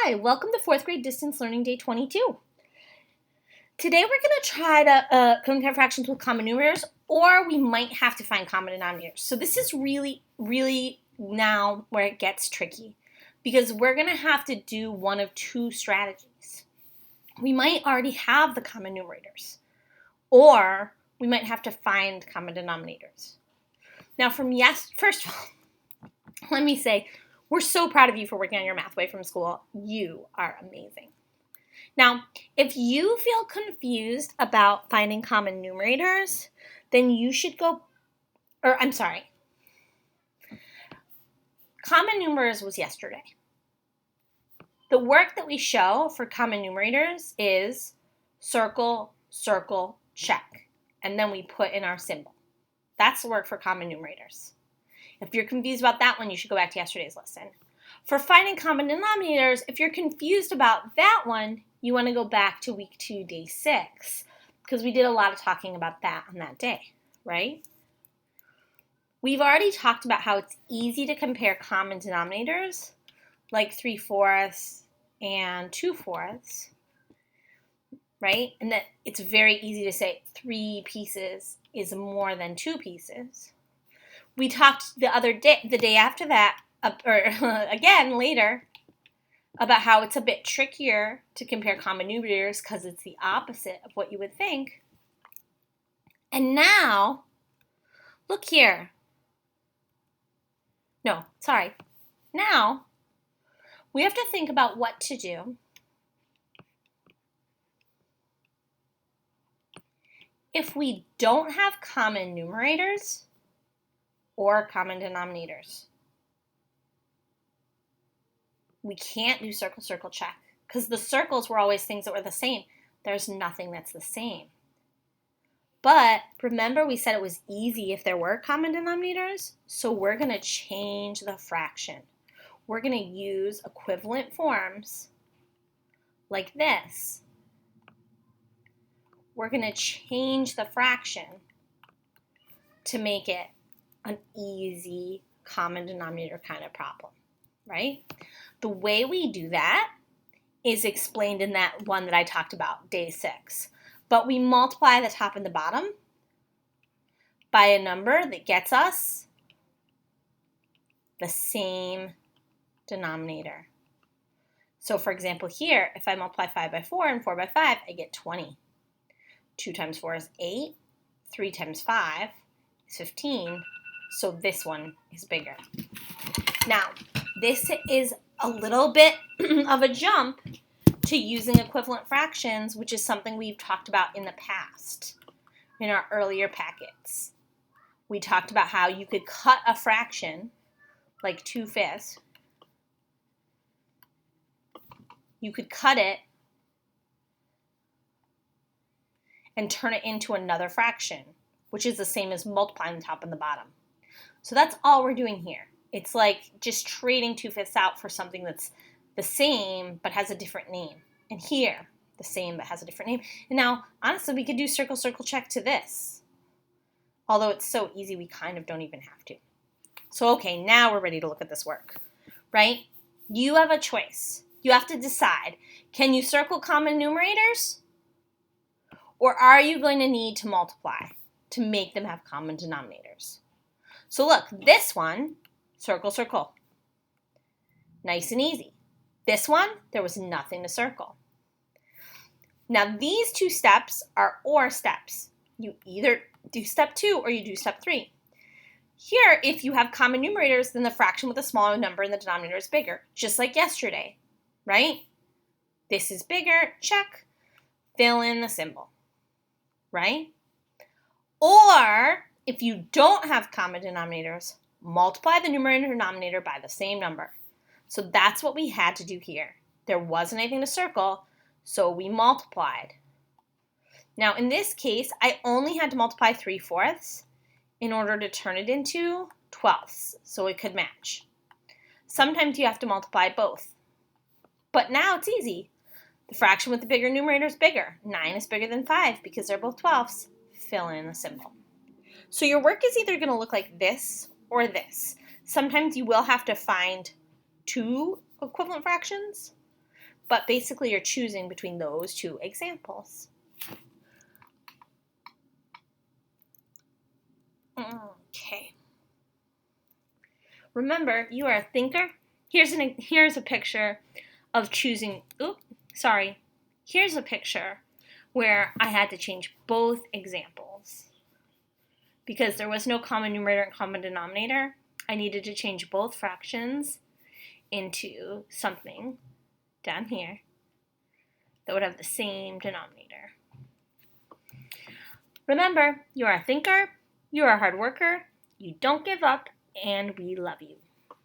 Hi, welcome to 4th grade distance learning day 22. Today we're going to try to compare fractions with common numerators, or we might have to find common denominators. So this is really now where it gets tricky, because we're going to have to do one of two strategies. We might already have the common numerators, or we might have to find common denominators. Now first of all, let me say, we're so proud of you for working on your math way from school. You are amazing. Now, if you feel confused about finding common numerators, then you should common numerators was yesterday. The work that we show for common numerators is circle, circle, check, and then we put in our symbol. That's the work for common numerators. If you're confused about that one, you should go back to yesterday's lesson. For finding common denominators, if you're confused about that one, you want to go back to week 2, day 6, because we did a lot of talking about that on that day, right? We've already talked about how it's easy to compare common denominators, like 3/4 and 2/4, right? And that it's very easy to say 3 pieces is more than 2 pieces. We talked the day after that, again later, about how it's a bit trickier to compare common numerators because it's the opposite of what you would think. And now, look here. Now, we have to think about what to do if we don't have common numerators or common denominators. We can't do circle, circle, check, because the circles were always things that were the same. There's nothing that's the same. But remember, we said it was easy if there were common denominators, so we're going to change the fraction. We're going to use equivalent forms like this. We're going to change the fraction to make it an easy common denominator kind of problem, right? The way we do that is explained in that one that I talked about, day 6. But we multiply the top and the bottom by a number that gets us the same denominator. So for example here, if I multiply 5 by 4 and 4 by 5, I get 20. 2 times 4 is 8. 3 times 5 is 15. So this one is bigger. Now, this is a little bit of a jump to using equivalent fractions, which is something we've talked about in the past in our earlier packets. We talked about how you could cut a fraction, like 2/5. You could cut it and turn it into another fraction, which is the same as multiplying the top and the bottom. So that's all we're doing here. It's like just trading 2/5 out for something that's the same but has a different name. And here, the same but has a different name. And now, honestly, we could do circle, circle, check to this. Although it's so easy, we kind of don't even have to. So, okay, now we're ready to look at this work, right? You have a choice. You have to decide, can you circle common numerators? Or are you going to need to multiply to make them have common denominators? So look, this one, circle, circle. Nice and easy. This one, there was nothing to circle. Now these two steps are OR steps. You either do step 2 or you do step 3. Here, if you have common numerators, then the fraction with a smaller number in the denominator is bigger, just like yesterday, right? This is bigger, check, fill in the symbol, right? Or, if you don't have common denominators, multiply the numerator and denominator by the same number. So that's what we had to do here. There wasn't anything to circle, so we multiplied. Now in this case, I only had to multiply 3/4 in order to turn it into 12ths, so it could match. Sometimes you have to multiply both. But now it's easy. The fraction with the bigger numerator is bigger. 9 is bigger than 5 because they're both 12ths. Fill in the symbol. So your work is either going to look like this or this. Sometimes you will have to find 2 equivalent fractions. But basically, you're choosing between those two examples. Okay. Remember, you are a thinker. Here's a picture of choosing. Here's a picture where I had to change both examples. Because there was no common numerator and common denominator, I needed to change both fractions into something down here that would have the same denominator. Remember, you are a thinker, you are a hard worker, you don't give up, and we love you.